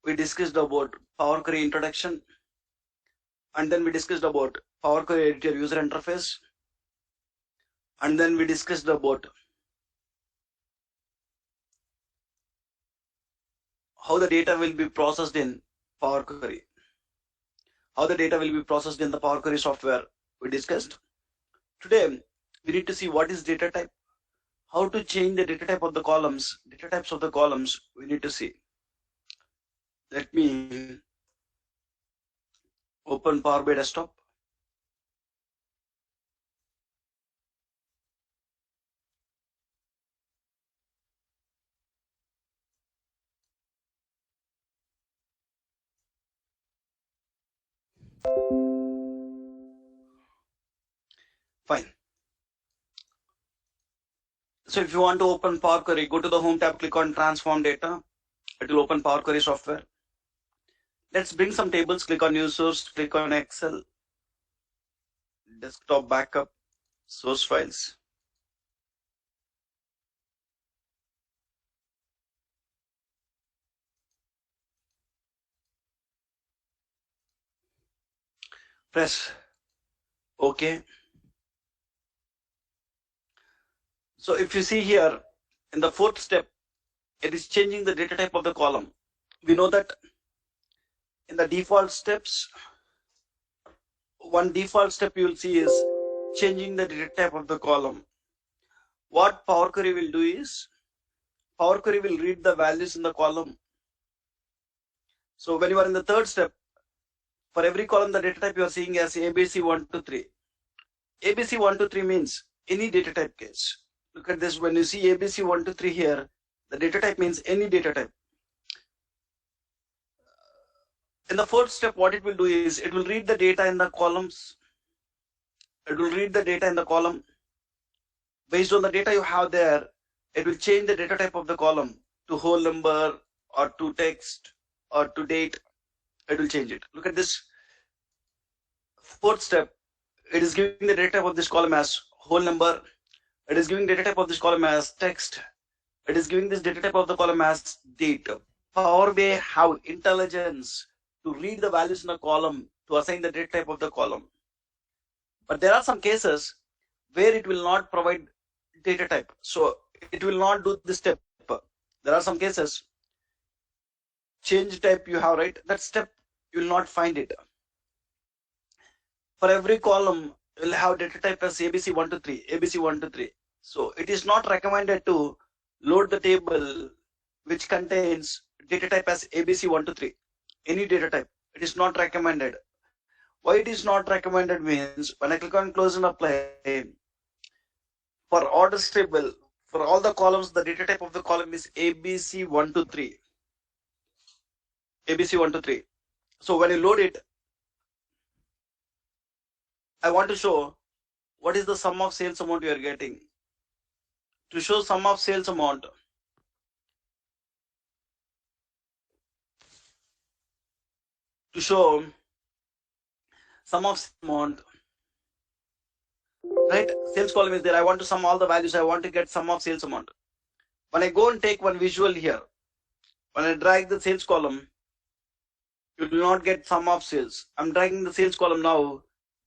we discussed about Power Query introduction, and then we discussed about Power Query editor user interface, and then we discussed about how the data will be processed in Power Query. How the data will be processed in the Power Query software we discussed. Today, we need to see what is data type, how to change the data type of the columns, data types of the columns we need to see. Let me open Power BI Desktop. Fine. So if you want to open Power Query, go to the Home tab, click on Transform Data. It will open Power Query software. Let's bring some tables. Click on New Source, click on Excel, Desktop Backup, Source Files. Press OK. So if you see here, in the fourth step, it is changing the data type of the column. We know that in the default steps, one default step you will see is changing the data type of the column. What Power Query will do is, Power Query will read the values in the column. So when you are in the third step, for every column, the data type you are seeing as ABC123. ABC123 means any data type case. Look at this. When you see ABC123 here, the data type means any data type. In the fourth step, what it will do is it will read the data in the columns. It will read the data in the column. Based on the data you have there, it will change the data type of the column to whole number or to text or to date. It will change it. Look at this. Fourth step, it is giving the data type of this column as whole number. It is giving data type of this column as text. It is giving this data type of the column as date. Power BI have intelligence to read the values in a column to assign the data type of the column. But there are some cases where it will not provide data type. So it will not do this step. There are some cases, change type you have, right? That step you will not find it. For every column, you will have data type as ABC123, ABC123. So it is not recommended to load the table which contains data type as ABC123. Any data type. It is not recommended. Why it is not recommended means when I click on close and apply, for orders table, for all the columns, the data type of the column is ABC123. ABC123. So when you load it, I want to show what is the sum of sales amount you are getting. To show sum of sales amount, to show sum of amount, right? Sales column is there. I want to sum all the values. I want to get sum of sales amount. When I go and take one visual here, when I drag the sales column, you will not get sum of sales. I'm dragging the sales column now.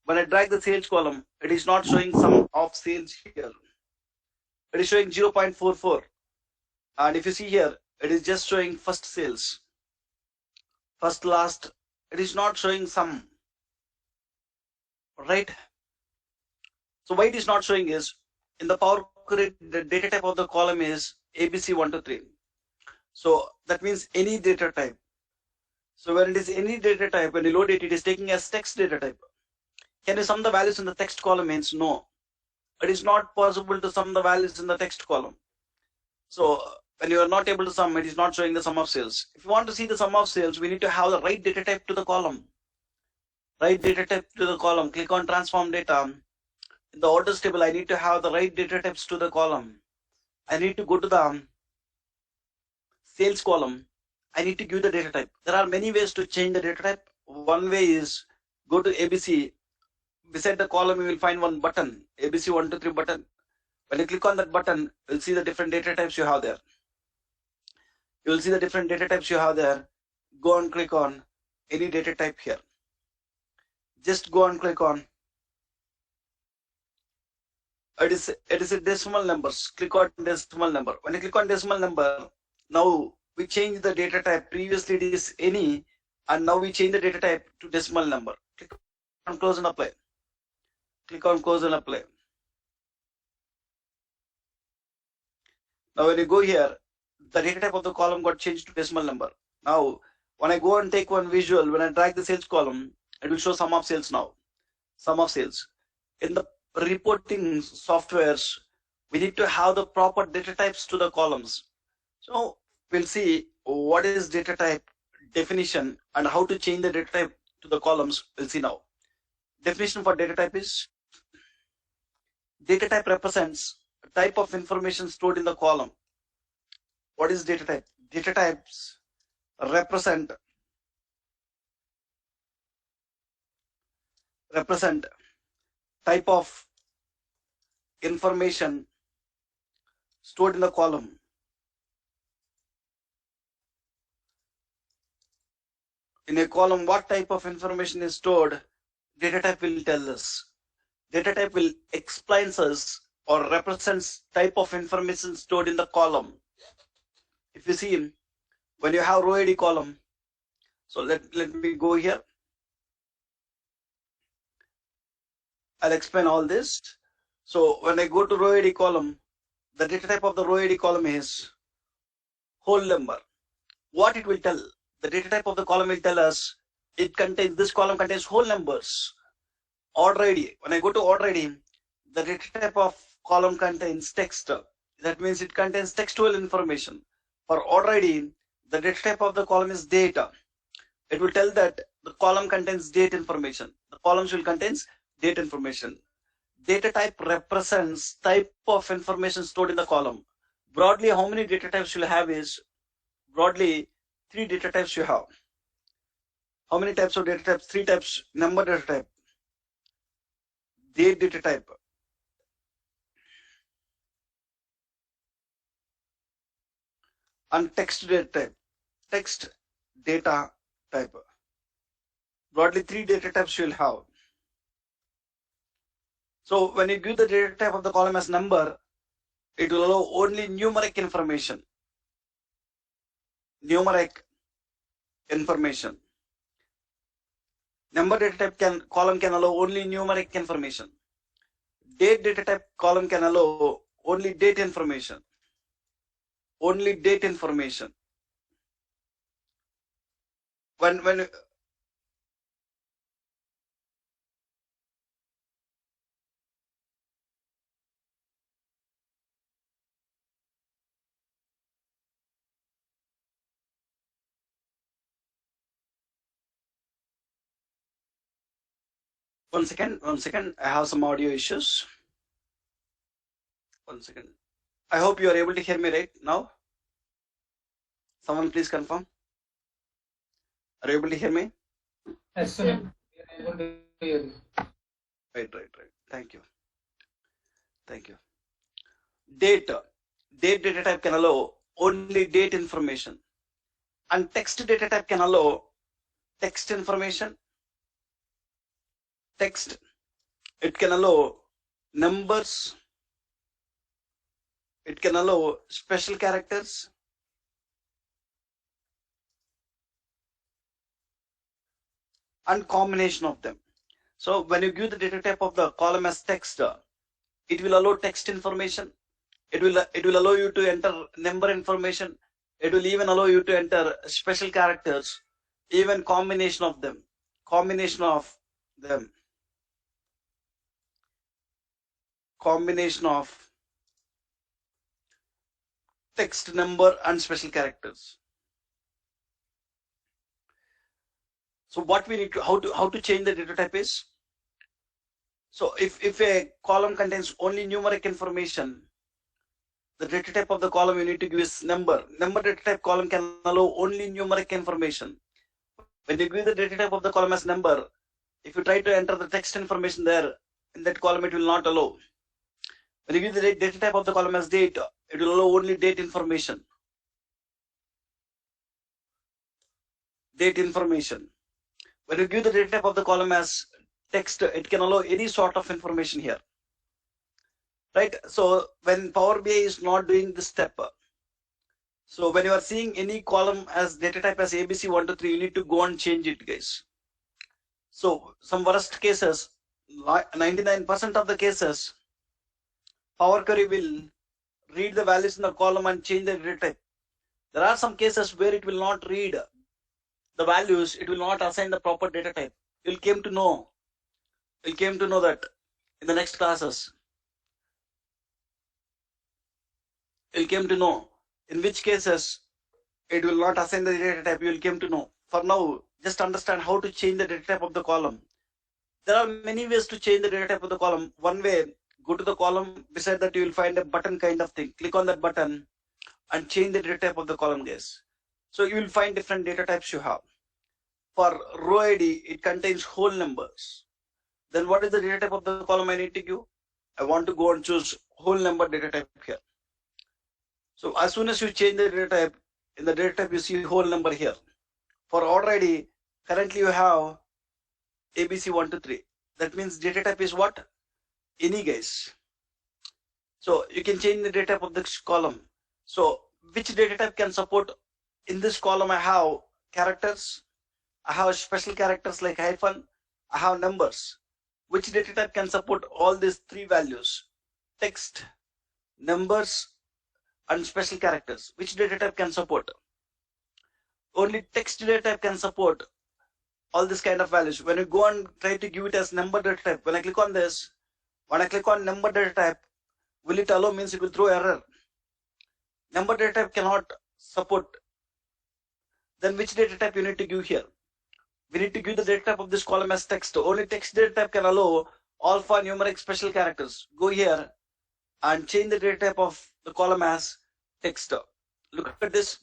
When I drag the sales column, it is not showing sum of sales here. It is showing 0.44. And if you see here, it is just showing first sales. First, last, it is not showing sum. Right? So why it is not showing is, in the Power Query, the data type of the column is ABC123. So that means any data type. So when it is any data type, when you load it, it is taking as text data type. Can you sum the values in the text column? Means no. It is not possible to sum the values in the text column. So when you are not able to sum, it is not showing the sum of sales. If you want to see the sum of sales, we need to have the right data type to the column. Right data type to the column. Click on Transform Data. In the orders table, I need to have the right data types to the column. I need to go to the sales column. I need to give the data type. There are many ways to change the data type. One way is go to ABC. Beside the column, you will find one button, ABC123 button. When you click on that button, you'll see the different data types you have there. You will see the different data types you have there. go and click on any data type here. Just go and click on, it is a decimal numbers. Click on decimal number. When you click on decimal number, now we change the data type. Previously it is any, and now we change the data type to decimal number. Click on close and apply. Click on close and apply. Now when you go here, the data type of the column got changed to decimal number. Now when I go and take one visual, when I drag the sales column, it will show sum of sales now. Sum of sales. In the reporting softwares, we need to have the proper data types to the columns. So we'll see what is data type definition and how to change the data type to the columns. We'll see now. Definition for data type is, data type represents a type of information stored in the column. What is data type? Data types represent type of information stored in the column. In a column, what type of information is stored? Data type will tell us. Data type will explains us or represents type of information stored in the column. If you see, when you have row ID column, so let me go here. I'll explain all this. So when I go to row ID column, the data type of the row ID column is whole number. What it will tell? The data type of the column will tell us this column contains whole numbers. Order ID. When I go to order ID, the data type of column contains text. That means it contains textual information. For order ID, the data type of the column is data. It will tell that the column contains date information. The columns will contains date information. Data type represents type of information stored in the column. Broadly, how many data types you'll have is, broadly 3 data types you have. How many types of data types? 3 types. Number data type, date data type, and text data type. Text data type. Broadly 3 data types you'll have. So when you give the data type of the column as number, it will allow only numeric information. Numeric information. Number data type column can allow only numeric information. Date data type column can allow only date information. Only date information. When 1 second, I have some audio issues. 1 second. I hope you are able to hear me right now. Someone please confirm. Are you able to hear me? Yes, sir. We are able to hear you. Right. Thank you. Date data type can allow only date information, and text data type can allow text information. Text, it can allow numbers, it can allow special characters, and combination of them. So when you give the data type of the column as text, it will allow text information. It will allow you to enter number information. It will even allow you to enter special characters, even combination of them. Combination of text, number, and special characters. So what we need to, how to change the data type is, so if a column contains only numeric information, the data type of the column you need to give is number. Number data type column can allow only numeric information. When you give the data type of the column as number, if you try to enter the text information there in that column, it will not allow. When you give the data type of the column as date, it will allow only date information. date information. When you give the data type of the column as text, it can allow any sort of information here, right? So when Power BI is not doing this step, so when you are seeing any column as data type as ABC123, you need to go and change it, guys. So some worst cases, 99% of the cases, Power Query will read the values in the column and change the data type. There are some cases where it will not read the values, it will not assign the proper data type. You'll came to know that in the next classes. You'll came to know in which cases it will not assign the data type. You'll came to know. For now, just understand how to change the data type of the column. There are many ways to change the data type of the column. One way, go to the column, beside that you will find a button kind of thing. Click on that button and change the data type of the column, guys. So you will find different data types you have. For row ID, it contains whole numbers. Then what is the data type of the column I need to give? I want to go and choose whole number data type here. So as soon as you change the data type, in the data type you see whole number here. For order ID, currently you have ABC123. That means data type is what? Any, guys. So you can change the data type of this column. So which data type can support? In this column I have characters, I have special characters like hyphen, I have numbers. Which data type can support all these three values? Text, numbers, and special characters. Which data type can support? Only text data type can support all this kind of values. When you go and try to give it as number data type, when I click on this, when I click on number data type, will it allow? Means it will throw error. Number data type cannot support. Then which data type you need to give here? We need to give the data type of this column as text. Only text data type can allow alphanumeric special characters. Go here and change the data type of the column as text. Look at this.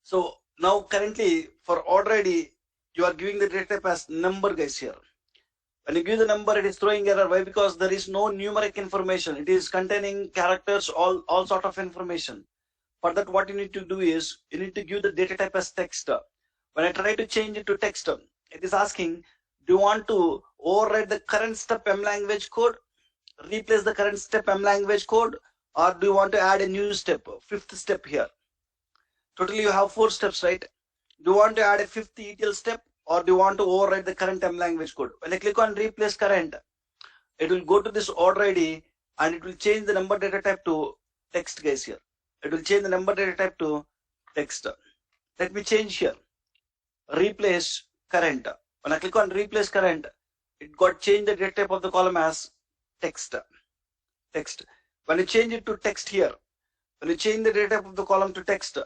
So now currently for order ID, you are giving the data type as number, guys, here. When you give the number, it is throwing error. Why? Because there is no numeric information. It is containing characters, all sort of information. For that, what you need to do is you need to give the data type as text. When I try to change it to text, it is asking, do you want to override the current step M language code, replace the current step M language code, or do you want to add a new step, fifth step here? Totally you have 4 steps, right? Do you want to add a 5th ETL step, or do you want to override the current M language code? When I click on replace current, it will go to this order ID and it will change the number data type to text, guys, here. It will change the number data type to text. Let me change here. Replace current. When I click on replace current, it got changed the data type of the column as text. When you change it to text here, when you change the data type of the column to text,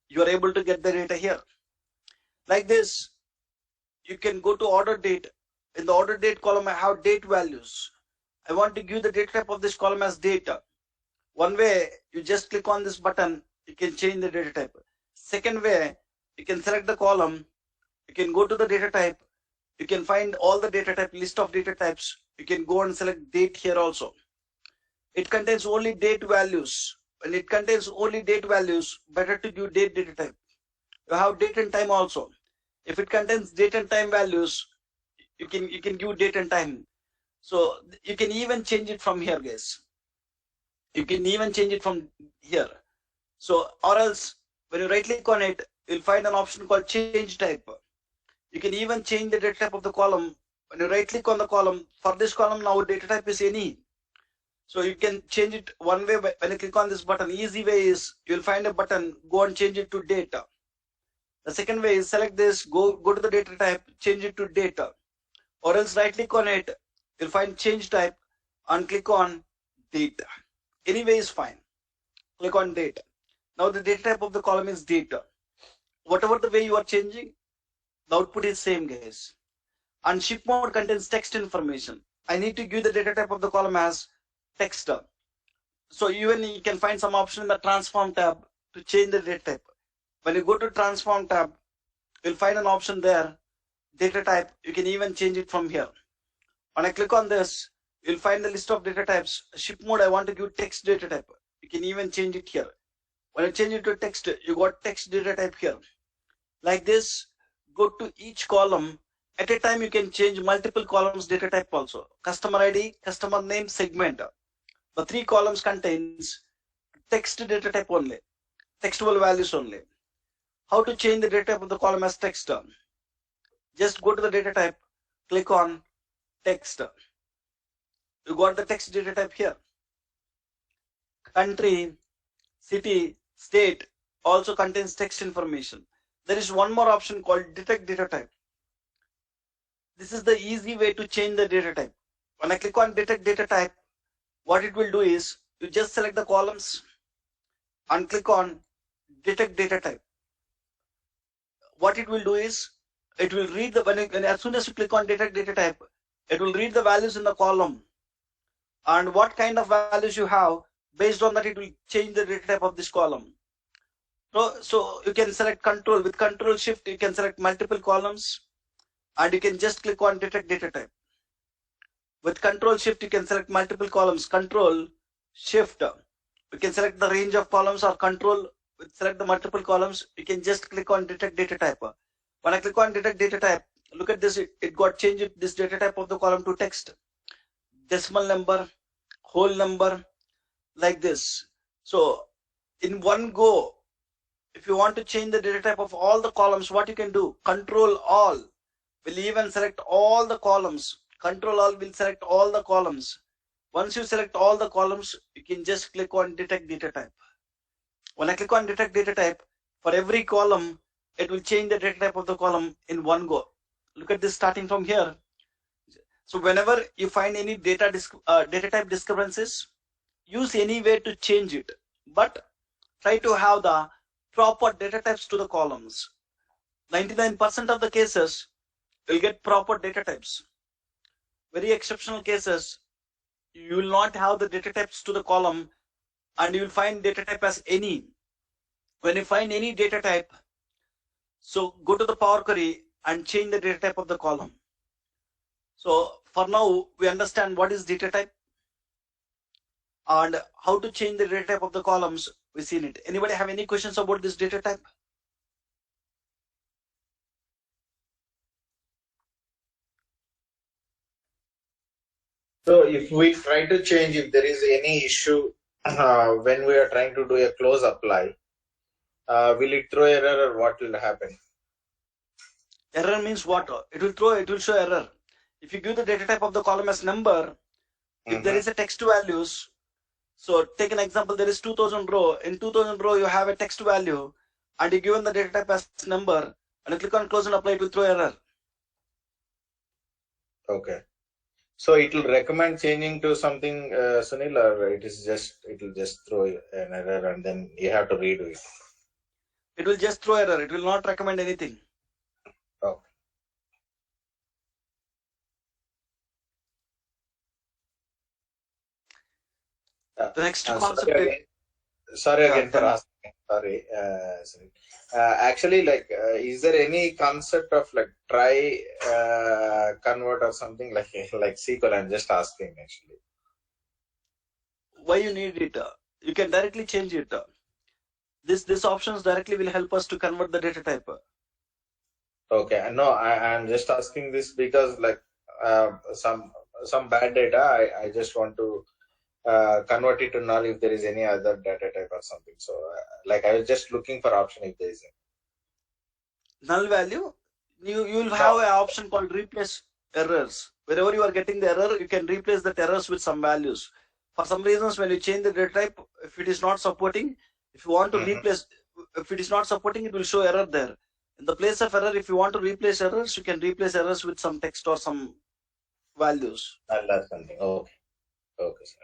you are able to get the data here. Like this, you can go to order date. In the order date column, I have date values. I want to give the data type of this column as data. One way, you just click on this button, you can change the data type. Second way, you can select the column, you can go to the data type, you can find all the data type, list of data types. You can go and select date here also. It contains only date values. When it contains only date values, better to give date data type. You have date and time also. If it contains date and time values, you can give date and time. So you can even change it from here, guys. You can even change it from here. So, or else when you right click on it, you'll find an option called change type. You can even change the data type of the column. When you right click on the column, for this column now data type is any. So you can change it one way. When you click on this button, easy way is you'll find a button, go and change it to data. The second way is select this, go to the data type, change it to data. Or else right click on it, you'll find change type and click on data. Any way is fine. Click on data. Now the data type of the column is data. Whatever the way you are changing, the output is same, guys. And shift mode contains text information. I need to give the data type of the column as text. So even you can find some option in the transform tab to change the data type. When you go to transform tab, you'll find an option there, data type. You can even change it from here. When I click on this, you'll find the list of data types. Shift mode, I want to give text data type. You can even change it here. When you change it to text, you got text data type here. Like this, go to each column. At a time, you can change multiple columns data type also. Customer ID, customer name, segment. The 3 columns contains text data type only, textual values only. How to change the data type of the column as text? Just go to the data type, click on text. You got the text data type here. Country, city, state also contains text information. There is one more option called detect data type. This is the easy way to change the data type. When I click on detect data type, what it will do is you just select the columns and click on detect data type. What it will do is it will read the as soon as you click on detect data type, it will read the values in the column, and what kind of values you have, based on that it will change the data type of this column. So you can select control. With control shift you can select multiple columns and you can just click on detect data type. With control shift you can select multiple columns. Control shift, you can select the range of columns, or control select the multiple columns. You can just click on detect data type. When I click on detect data type, look at this, it got changed this data type of the column to text, decimal number, whole number, like this. So in one go, if you want to change the data type of all the columns, what you can do, control all will even select all the columns. Control all will select all the columns. Once you select all the columns, you can just click on detect data type. When I click on detect data type, for every column it will change the data type of the column in one go. Look at this, starting from here. So whenever you find any data type discrepancies, use any way to change it, but try to have the proper data types to the columns. 99% of the cases will get proper data types. Very exceptional cases, you will not have the data types to the column and you will find data type as any. When you find any data type, so go to the Power Query and change the data type of the column. So for now we understand what is data type and how to change the data type of the columns. We've seen it. Anybody have any questions about this data type? So if we try to change, if there is any issue when we are trying to do a close apply, will it throw error or what will happen? Error means what? It will show error. If you give the data type of the column as number, if there is a text values, so take an example, there is 2000 row. In 2000 row, you have a text value and you given the data type as number and you click on close and apply, it will throw error. Okay. So it will recommend changing to something, Sunil, or it will just throw an error and then you have to redo it. It will just throw error. It will not recommend anything. Okay. The next concept. Sorry again for asking. Sorry. Actually, like, is there any concept of like try convert or something like SQL? I'm just asking actually. Why you need it? You can directly change it. This options directly will help us to convert the data type. Okay, no, I'm just asking this because like some bad data, I just want to convert it to null if there is any other data type or something. So like I was just looking for option if there is a null value. You will have an option called replace errors. Wherever you are getting the error, you can replace that errors with some values. For some reasons, when you change the data type, if it is not supporting, if you want to replace, if it is not supporting, it will show error there. In the place of error, if you want to replace errors, you can replace errors with some text or some values. That's something. Okay. Okay, sir.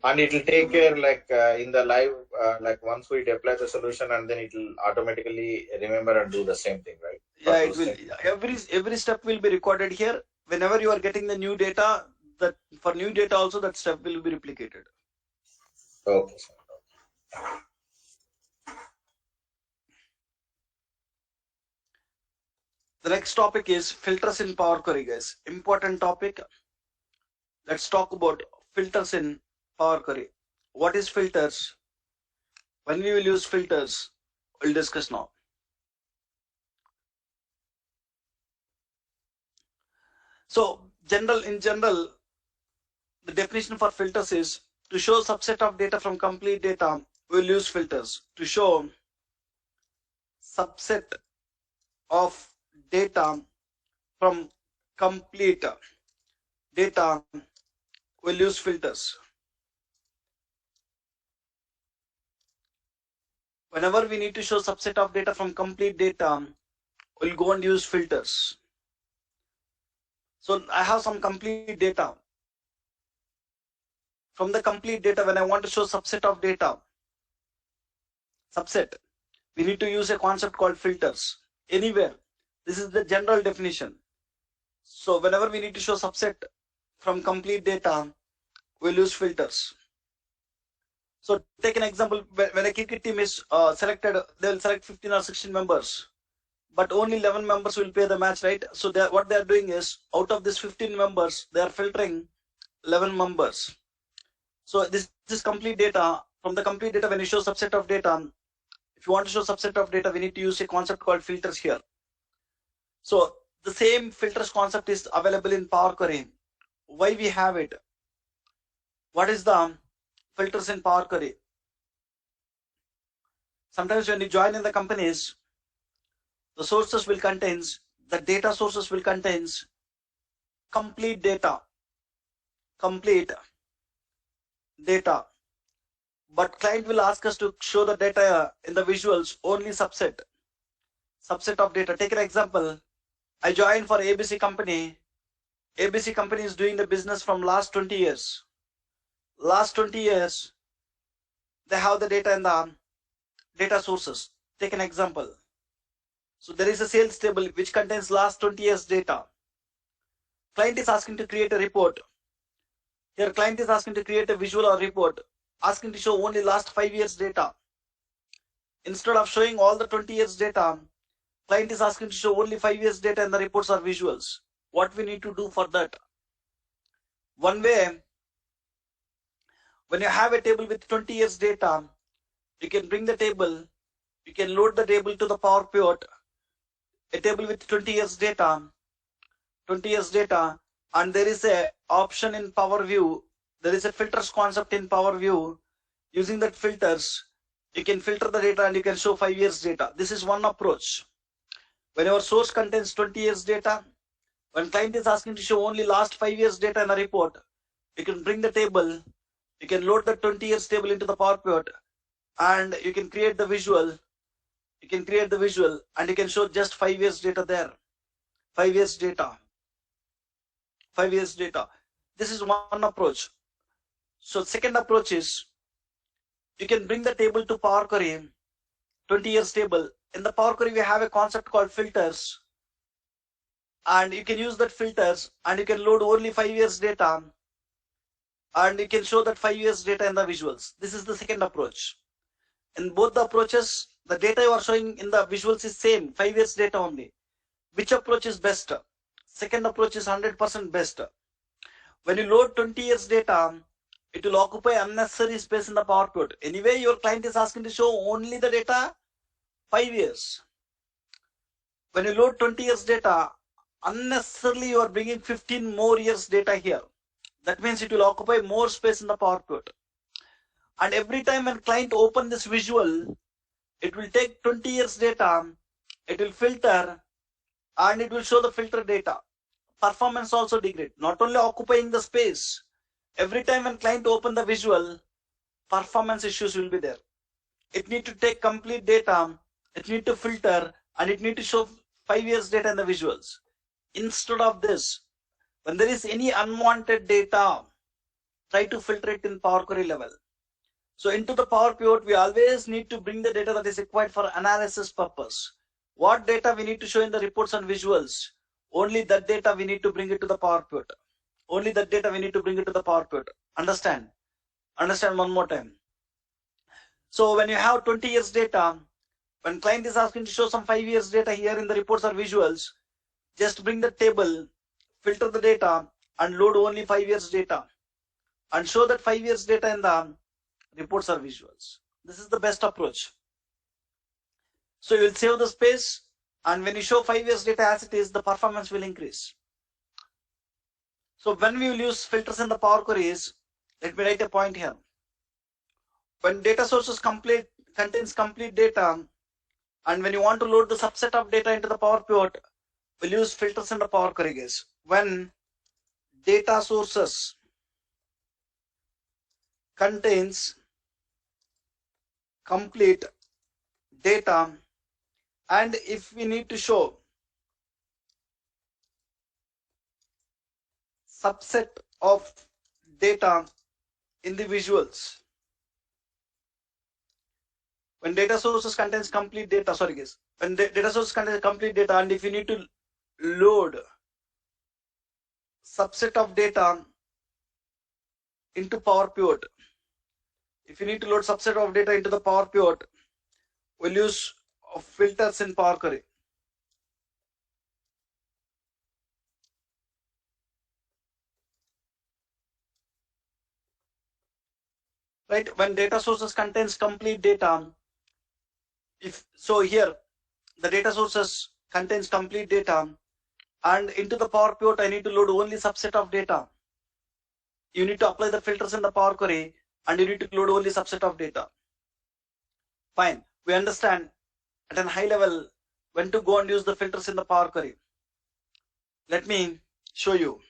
And it will take care like in the live, like once we deploy the solution and then it will automatically remember and do the same thing, right? Yeah, it will. Every step will be recorded here. Whenever you are getting the new data, that for new data also that step will be replicated. Okay, sir. The next topic is filters in Power Query, guys. Important topic. Let's talk about filters in Power Query. What is filters? When we will use filters, we'll discuss now. So in general, the definition for filters is to show subset of data from complete data, we'll use filters. To show subset of data from complete data, we'll use filters. Whenever we need to show subset of data from complete data, we'll go and use filters. So I have some complete data. From the complete data, when I want to show subset of data, subset, we need to use a concept called filters. Anywhere. This is the general definition. So whenever we need to show subset from complete data, we'll use filters. So take an example, when a cricket team is selected, they'll select 15 or 16 members, but only 11 members will play the match, right? So what they're doing is, out of this 15 members, they are filtering 11 members. So this is complete data. From the complete data, when you show subset of data, if you want to show subset of data, we need to use a concept called filters here. So the same filters concept is available in Power Query. Why we have it? What is the filters in Power Query? Sometimes when you join in the companies, the sources will contains, the data sources will contains complete data, but client will ask us to show the data in the visuals only subset of data. Take an example. I joined for ABC company. ABC company is doing the business from last 20 years. Last 20 years, they have the data in the data sources. Take an example. So there is a sales table which contains last 20 years data. Client is asking to create a report. Here client is asking to create a visual or report, asking to show only last 5 years data. Instead of showing all the 20 years data, client is asking to show only 5 years data and the reports or visuals. What we need to do for that? One way, when you have a table with 20 years data, you can bring the table, you can load the table to the Power Pivot, a table with 20 years data, and there is a option in Power View. There is a filters concept in Power View. Using that filters, you can filter the data and you can show 5 years data. This is one approach. When your source contains 20 years data, when client is asking to show only last 5 years data in a report, you can bring the table, you can load the 20 years table into the Power Pivot, and you can create the visual. And you can show just 5 years data there. 5 years data. This is one approach. So second approach is, you can bring the table to Power Query, 20 years table. In the Power Query, we have a concept called filters, and you can use that filters and you can load only 5 years data, and you can show that 5 years data in the visuals. This is the second approach. In both the approaches, the data you are showing in the visuals is same, 5 years data only. Which approach is best? Second approach is 100% best. When you load 20 years data, it will occupy unnecessary space in the Power Pivot. Anyway, your client is asking to show only the data 5 years. When you load 20 years data, unnecessarily you are bringing 15 more years data here. That means it will occupy more space in the Power Pivot. And every time when client open this visual, it will take 20 years data, it will filter, and it will show the filter data. Performance also degrade. Not only occupying the space, every time when client open the visual, performance issues will be there. It need to take complete data, it need to filter, and it need to show 5 years data in the visuals. Instead of this, when there is any unwanted data, try to filter it in Power Query level. So into the Power Pivot, we always need to bring the data that is required for analysis purpose. What data we need to show in the reports and visuals, only that data we need to bring it to the Power Pivot. Only that data we need to bring it to the Power Pivot. Understand? Understand one more time. So when you have 20 years data, when client is asking to show some 5 years data here in the reports or visuals, just bring the table, filter the data, and load only 5 years data, and show that 5 years data in the reports or visuals. This is the best approach. So you will save the space, and when you show 5 years data as it is, the performance will increase. So when we will use filters in the Power Queries, let me write a point here. When data sources contains complete data, and when you want to load the subset of data into the Power Pivot, we'll use filters in the Power Query, guys. When data sources contains complete data, and if we need to show subset of data in the visuals, when data sources contains complete data, sorry guys, when data sources contains complete data, and if you need to load subset of data into Power Pivot, if you need to load subset of data into the Power Pivot, we'll use filters in Power Query. Right, when data sources contains complete data, if so here the data sources contains complete data, and into the Power Pivot I need to load only subset of data. You need to apply the filters in the Power Query, and you need to load only subset of data. Fine, we understand at a high level when to go and use the filters in the Power Query. Let me show you.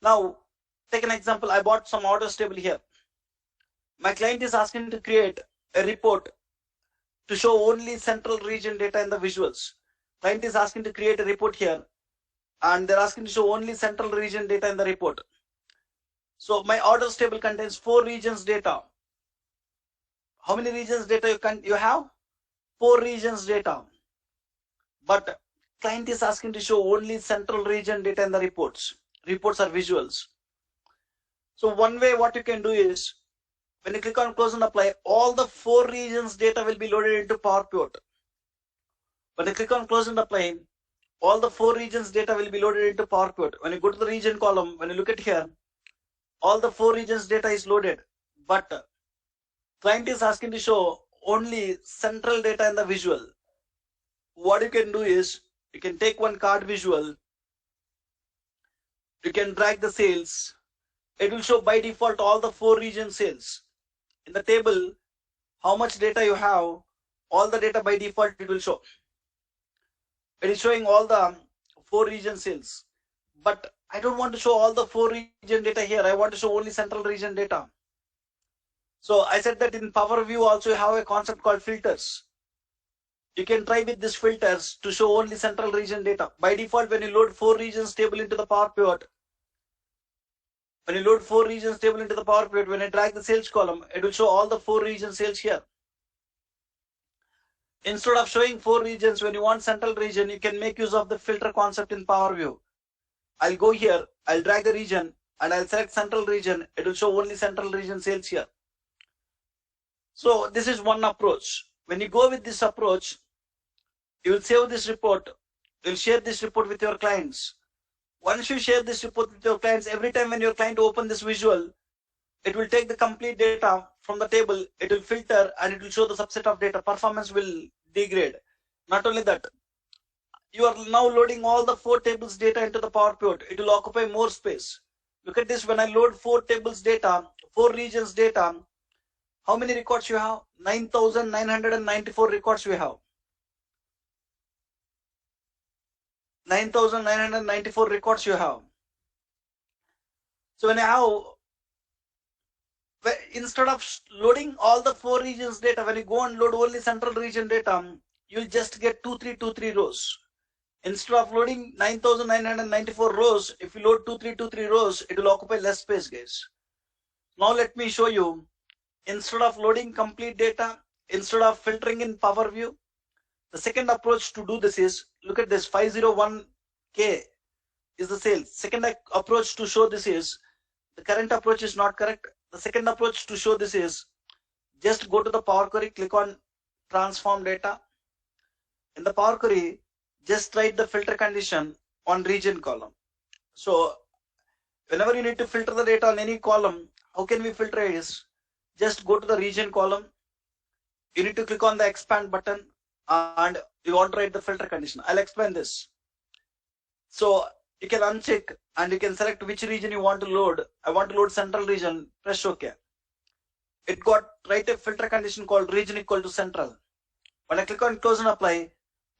Now take an example. I bought some orders table here. My client is asking to create a report to show only central region data in the visuals. Client is asking to create a report here, and they're asking to show only central region data in the report. So my orders table contains 4 regions data. How many regions data you have? 4 regions data. But client is asking to show only central region data in the reports. Reports are visuals. So one way what you can do is, when you click on close and apply, all the 4 regions data will be loaded into Power Pivot. When you click on close and apply, all the 4 regions data will be loaded into Power Pivot. When you go to the region column, when you look at here, all the 4 regions data is loaded, but client is asking to show only central data in the visual. What you can do is, you can take one card visual, you can drag the sales, it will show by default all the 4 region sales. In the table, how much data you have, all the data by default it will show. It is showing all the 4 region sales, but I don't want to show all the 4 region data here. I want to show only central region data. So I said that in Power View also you have a concept called filters. You can try with these filters to show only central region data. By default, when you load 4 regions table into the Power Pivot, when you load 4 regions table into the Power Pivot, when I drag the sales column, it will show all the 4 region sales here. Instead of showing 4 regions, when you want central region, you can make use of the filter concept in Power View. I'll go here, I'll drag the region, and I'll select central region. It will show only central region sales here. So this is one approach. When you go with this approach, you will save this report, you'll share this report with your clients. Once you share this report with your clients, every time when your client open this visual, it will take the complete data from the table, it will filter, and it will show the subset of data. Performance will degrade. Not only that, you are now loading all the 4 tables data into the Power Pivot. It will occupy more space. Look at this, when I load 4 tables data, 4 regions data, how many records you have? 9,994 records we have. 9,994 records you have. So when I have, instead of loading all the 4 regions data, when you go and load only central region data, you'll just get 2323 rows. Instead of loading 9,994 rows, if you load 2323 rows, it will occupy less space, guys. Now let me show you. Instead of loading complete data, instead of filtering in Power View, the second approach to do this is, look at this, 501K is the sales. Second approach to show this is, the current approach is not correct. The second approach to show this is, just go to the Power Query, click on transform data. In the Power Query, just write the filter condition on region column. So whenever you need to filter the data on any column, how can we filter is, just go to the region column, you need to click on the expand button and you want to write the filter condition. I'll explain this. So you can uncheck and you can select which region you want to load. I want to load central region, press OK. It got write a filter condition called region equal to central. When I click on close and apply,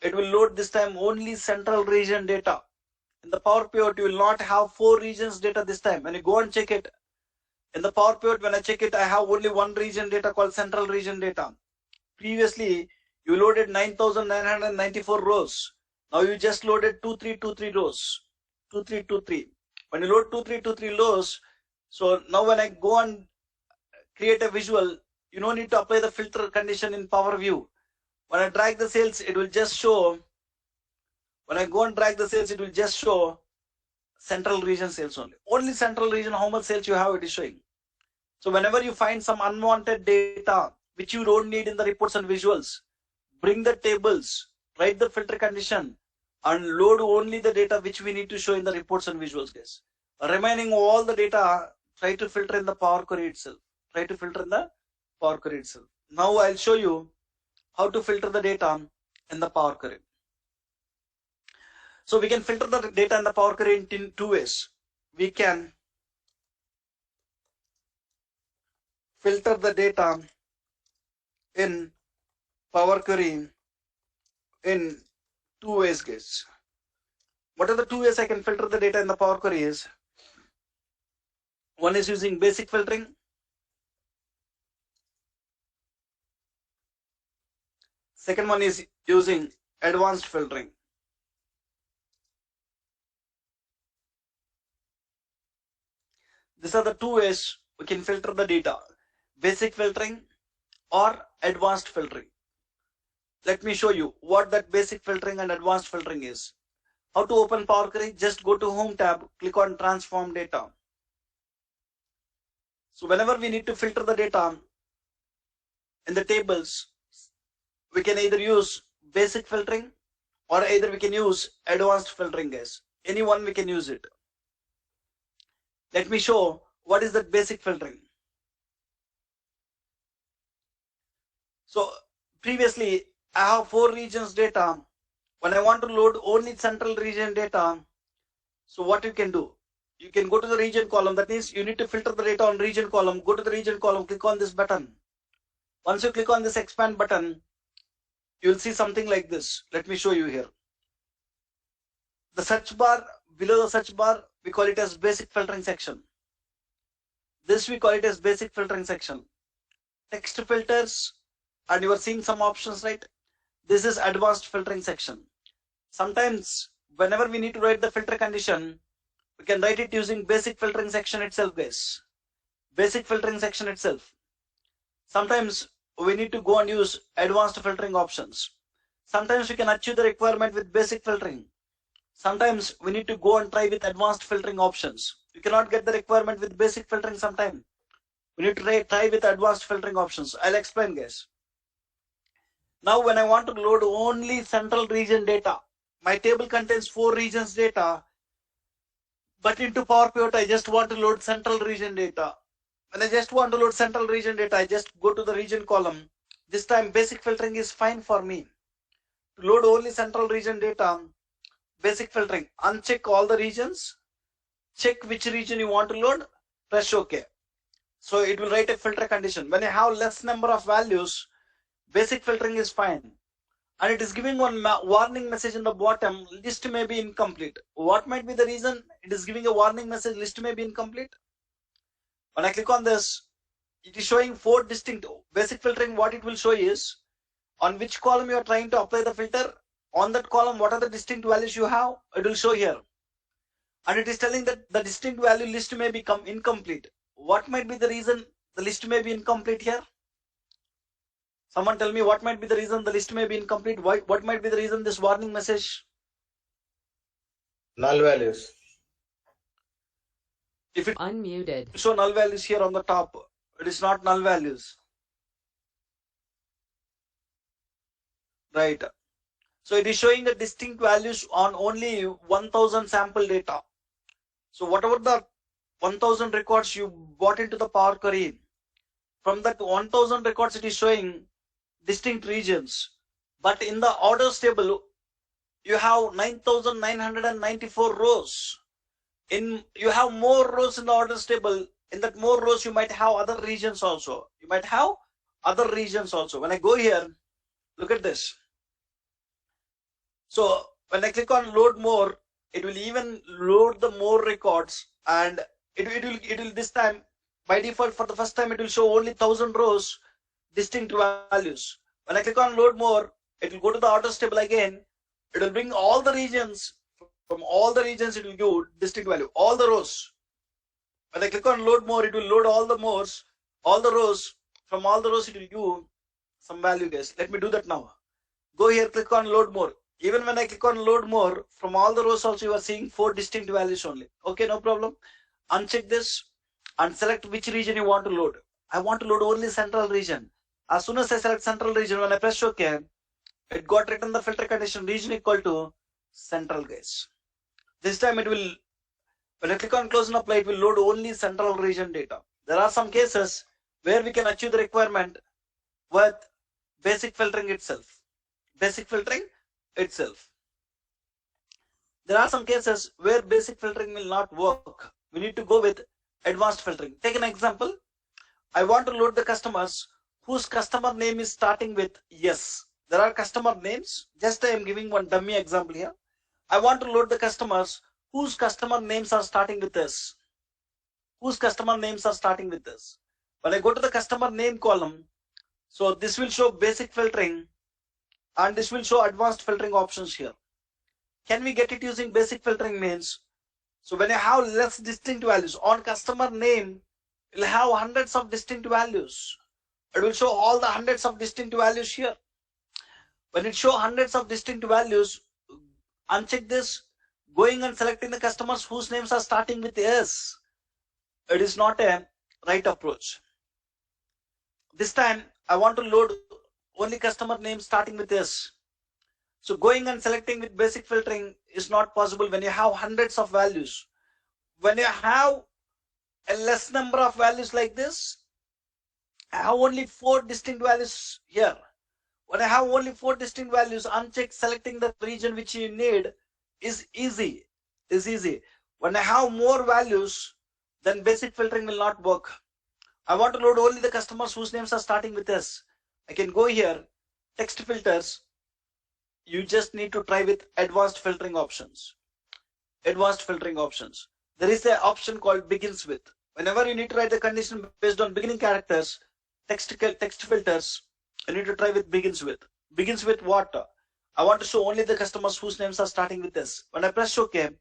it will load this time only central region data. In the Power Pivot, you will not have 4 regions data this time. When you go and check it, in the Power Pivot, when I check it, I have only 1 region data called central region data. Previously, you loaded 9,994 rows. Now you just loaded 2323 rows. 2323. When you load 2323 rows, so now when I go and create a visual, you don't need to apply the filter condition in Power View. When I drag the cells, it will just show. When I go and drag the cells, it will just show central region cells only. Only central region, how much cells you have, it is showing. So whenever you find some unwanted data which you don't need in the reports and visuals, bring the tables, write the filter condition, and load only the data which we need to show in the reports and visuals, guys. Remaining all the data, try to filter in the Power Query itself. Try to filter in the Power Query itself. Now I'll show you how to filter the data in the Power Query. So we can filter the data in the Power Query in 2 ways. We can filter the data in Power Query in 2 ways, guys. What are the 2 ways I can filter the data in the Power Query is? One is using basic filtering. Second one is using advanced filtering. These are the 2 ways we can filter the data. Basic filtering or advanced filtering. Let me show you what that basic filtering and advanced filtering is. How to open Power Query? Just go to Home tab, click on Transform Data. So whenever we need to filter the data in the tables, we can either use basic filtering or either we can use advanced filtering, guys. Any one we can use it. Let me show what is that basic filtering. So previously I have 4 regions data. When I want to load only central region data, so what you can do? You can go to the region column. That means you need to filter the data on region column. Go to the region column, click on this button. Once you click on this expand button, you will see something like this. Let me show you here. The search bar, below the search bar, we call it as basic filtering section. This we call it as basic filtering section. Text filters, and you are seeing some options, right? This is advanced filtering section. Sometimes whenever we need to write the filter condition, we can write it using basic filtering section itself, guys. Basic filtering section itself. Sometimes we need to go and use advanced filtering options. Sometimes we can achieve the requirement with basic filtering. Sometimes we need to go and try with advanced filtering options. You cannot get the requirement with basic filtering sometime. We need to try with advanced filtering options. I'll explain, guys. Now when I want to load only central region data, my table contains 4 regions data, but into Power Pivot I just want to load central region data. When I just want to load central region data, I just go to the region column. This time basic filtering is fine for me. To load only central region data, basic filtering, uncheck all the regions, check which region you want to load, press OK. So it will write a filter condition. When I have less number of values, basic filtering is fine. And it is giving one warning message in the bottom, list may be incomplete. What might be the reason it is giving a warning message, list may be incomplete? When I click on this, it is showing 4 distinct. Basic filtering, what it will show is on which column you are trying to apply the filter. On that column, what are the distinct values you have? It will show here. And it is telling that the distinct value list may become incomplete. What might be the reason the list may be incomplete here? Someone tell me what might be the reason the list may be incomplete. What might be the reason this warning message? Null values. If it Unmuted. show null values here on the top, it is not null values. Right. So it is showing the distinct values on only 1000 sample data. So whatever the 1000 records you brought into the Power Query, from that 1000 records it is showing distinct regions. But in the orders table, you have 9,994 rows. You have more rows in the orders table. In that more rows, you might have other regions also. You might have other regions also. When I go here, look at this. So when I click on load more, it will even load the more records, and it will this time by default for the first time it will show only 1,000 rows distinct values. When I click on load more, it will go to the orders table again. It will bring all the regions. From all the regions, it will give distinct value. All the rows. When I click on load more, it will load all the rows. From all the rows, it will give some value, guys. Let me do that now. Go here, click on load more. Even when I click on load more, from all the rows also you are seeing 4 distinct values only. Okay, no problem. Uncheck this and select which region you want to load. I want to load only central region. As soon as I select central region, when I press OK, it got written the filter condition region equal to central, guys. This time it will, when I click on close and apply, it will load only central region data. There are some cases where we can achieve the requirement with basic filtering itself. Basic filtering itself. There are some cases where basic filtering will not work. We need to go with advanced filtering. Take an example. I want to load the customers whose customer name is starting with yes. There are customer names. Just I am giving one dummy example here. I want to load the customers whose customer names are starting with this. Whose customer names are starting with this. When I go to the customer name column, so this will show basic filtering and this will show advanced filtering options here. Can we get it using basic filtering means? So when you have less distinct values on customer name, you'll have hundreds of distinct values. It will show all the hundreds of distinct values here. When it shows hundreds of distinct values, uncheck this, going and selecting the customers whose names are starting with S. It is not a right approach. This time I want to load only customer names starting with S. So going and selecting with basic filtering is not possible when you have hundreds of values. When you have a less number of values like this, I have only 4 distinct values here. When I have only 4 distinct values, uncheck selecting the region which you need is easy. When I have more values, then basic filtering will not work. I want to load only the customers whose names are starting with S. I can go here, text filters. You just need to try with advanced filtering options. Advanced filtering options. There is an option called begins with. Whenever you need to write the condition based on beginning characters, text filters, you need to try with begins with. Begins with what? I want to show only the customers whose names are starting with S. When I press OK, it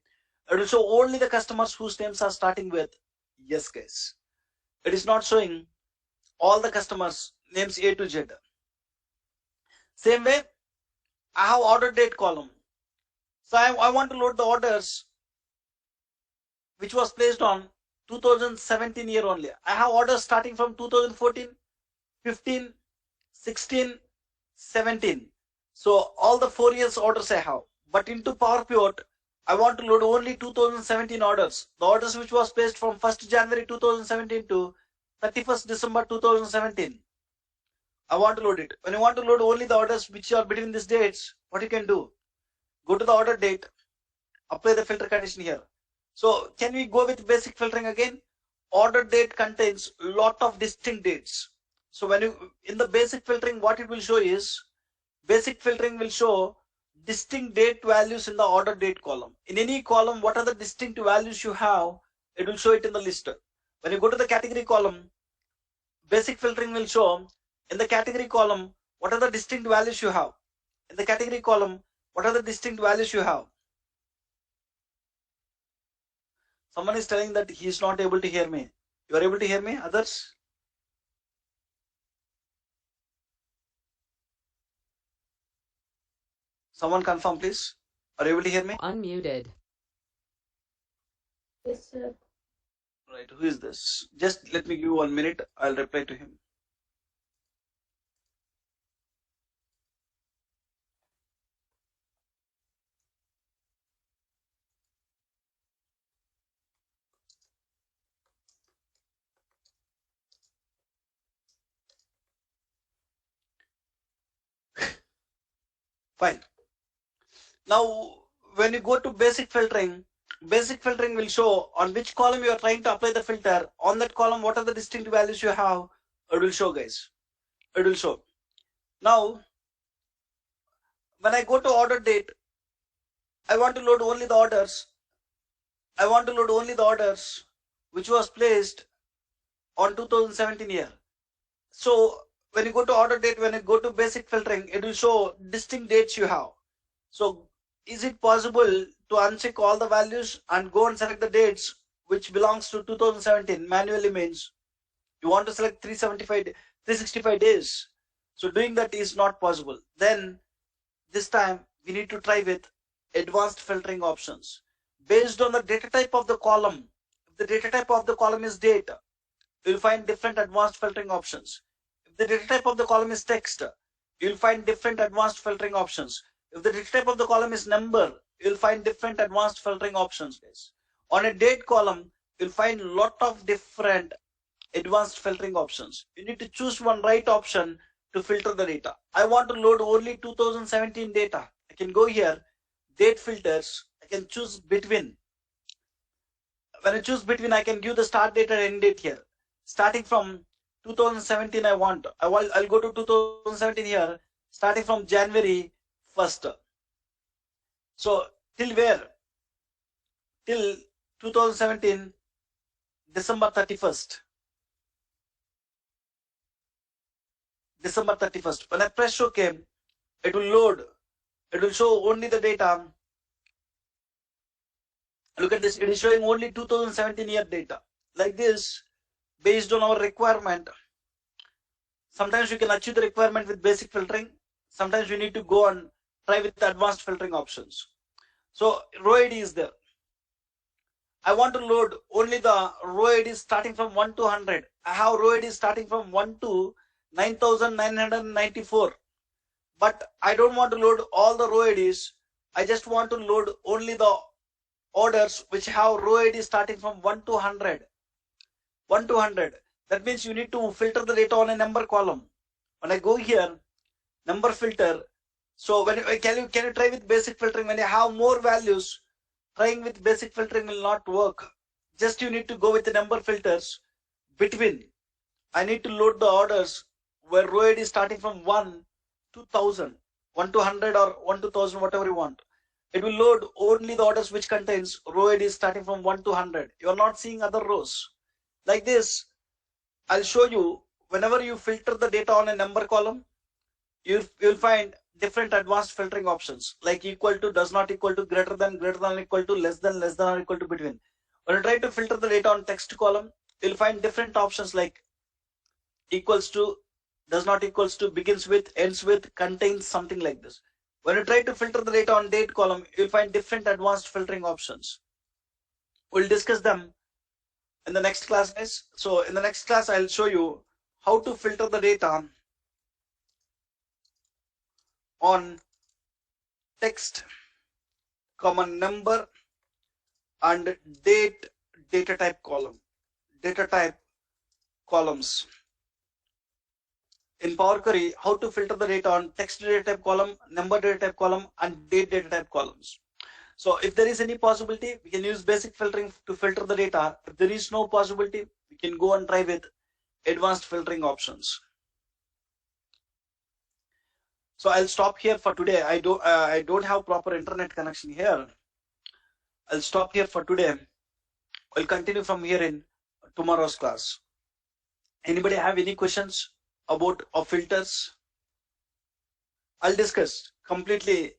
will show only the customers whose names are starting with yes, guys. It is not showing all the customers names A to Z. Same way, I have order date column. So I want to load the orders which was placed on 2017 year only. I have orders starting from 2014, 15, 16, 17. So all the 4 years orders I have. But into Power Pivot, I want to load only 2017 orders. The orders which was placed from 1st January 2017 to 31st December 2017. I want to load it. When you want to load only the orders which are between these dates, what you can do? Go to the order date, apply the filter condition here. So can we go with basic filtering again? Order date contains lot of distinct dates. So when you in the basic filtering, what it will show is basic filtering will show distinct date values in the order date column. In any column, what are the distinct values you have, it will show it in the list. When you go to the category column, basic filtering will show in the category column what are the distinct values you have. In the category column, what are the distinct values you have? Someone is telling that he is not able to hear me. You are able to hear me, others? Someone confirm, please. Are you able to hear me? Unmuted. Yes, sir. Right, who is this? Just let me give you 1 minute. I'll reply to him. Fine. Now, when you go to basic filtering will show on which column you are trying to apply the filter. On that column, what are the distinct values you have? It will show, guys. It will show. Now, when I go to order date, I want to load only the orders. I want to load only the orders which was placed on 2017 year. So when you go to order date, when you go to basic filtering, it will show distinct dates you have. So is it possible to uncheck all the values and go and select the dates which belongs to 2017 manually? Means you want to select 365 days. So doing that is not possible. Then this time we need to try with advanced filtering options. Based on the data type of the column, if the data type of the column is date, you'll find different advanced filtering options. If the data type of the column is text, you'll find different advanced filtering options. If the data type of the column is number, you'll find different advanced filtering options, guys. On a date column, you'll find a lot of different advanced filtering options. You need to choose one right option to filter the data. I want to load only 2017 data. I can go here, date filters. I can choose between. When I choose between, I can give the start date and end date here. Starting from 2017, I'll go to 2017 here, starting from January 1st. So till where? Till 2017, December 31st. December 31st. When I press OK, it will load. It will show only the data. Look at this. It is showing only 2017 year data. Like this, based on our requirement. Sometimes you can achieve the requirement with basic filtering. Sometimes you need to go and try with the advanced filtering options. So row ID is there. I want to load only the row ID starting from 1 to 100. I have row ID starting from 1 to 9,994. But I don't want to load all the row IDs. I just want to load only the orders which have row ID starting from 1 to 100. 1 to 100. That means you need to filter the data on a number column. When I go here, number filter. So when can you try with basic filtering? When you have more values, trying with basic filtering will not work. Just you need to go with the number filters between. I need to load the orders where row ID is starting from 1 to 1000, 1 to 100 or 1 to 1000, whatever you want. It will load only the orders which contains row ID starting from 1 to 100. You are not seeing other rows. Like this, I'll show you whenever you filter the data on a number column, you'll find different advanced filtering options like equal to, does not equal to, greater than equal to, less than or equal to, between. When you try to filter the data on text column, you'll find different options like equals to, does not equals to, begins with, ends with, contains, something like this. When you try to filter the data on date column, you'll find different advanced filtering options. We'll discuss them in the next class, guys. So in the next class, I'll show you how to filter the data on text, number, and data type columns. In Power Query, how to filter the data on text data type column, number data type column, and date data type columns. So if there is any possibility, we can use basic filtering to filter the data. If there is no possibility, we can go and try with advanced filtering options. So I'll stop here for today. I don't have proper internet connection here. I'll stop here for today. I'll continue from here in tomorrow's class. Anybody have any questions about filters? I'll discuss completely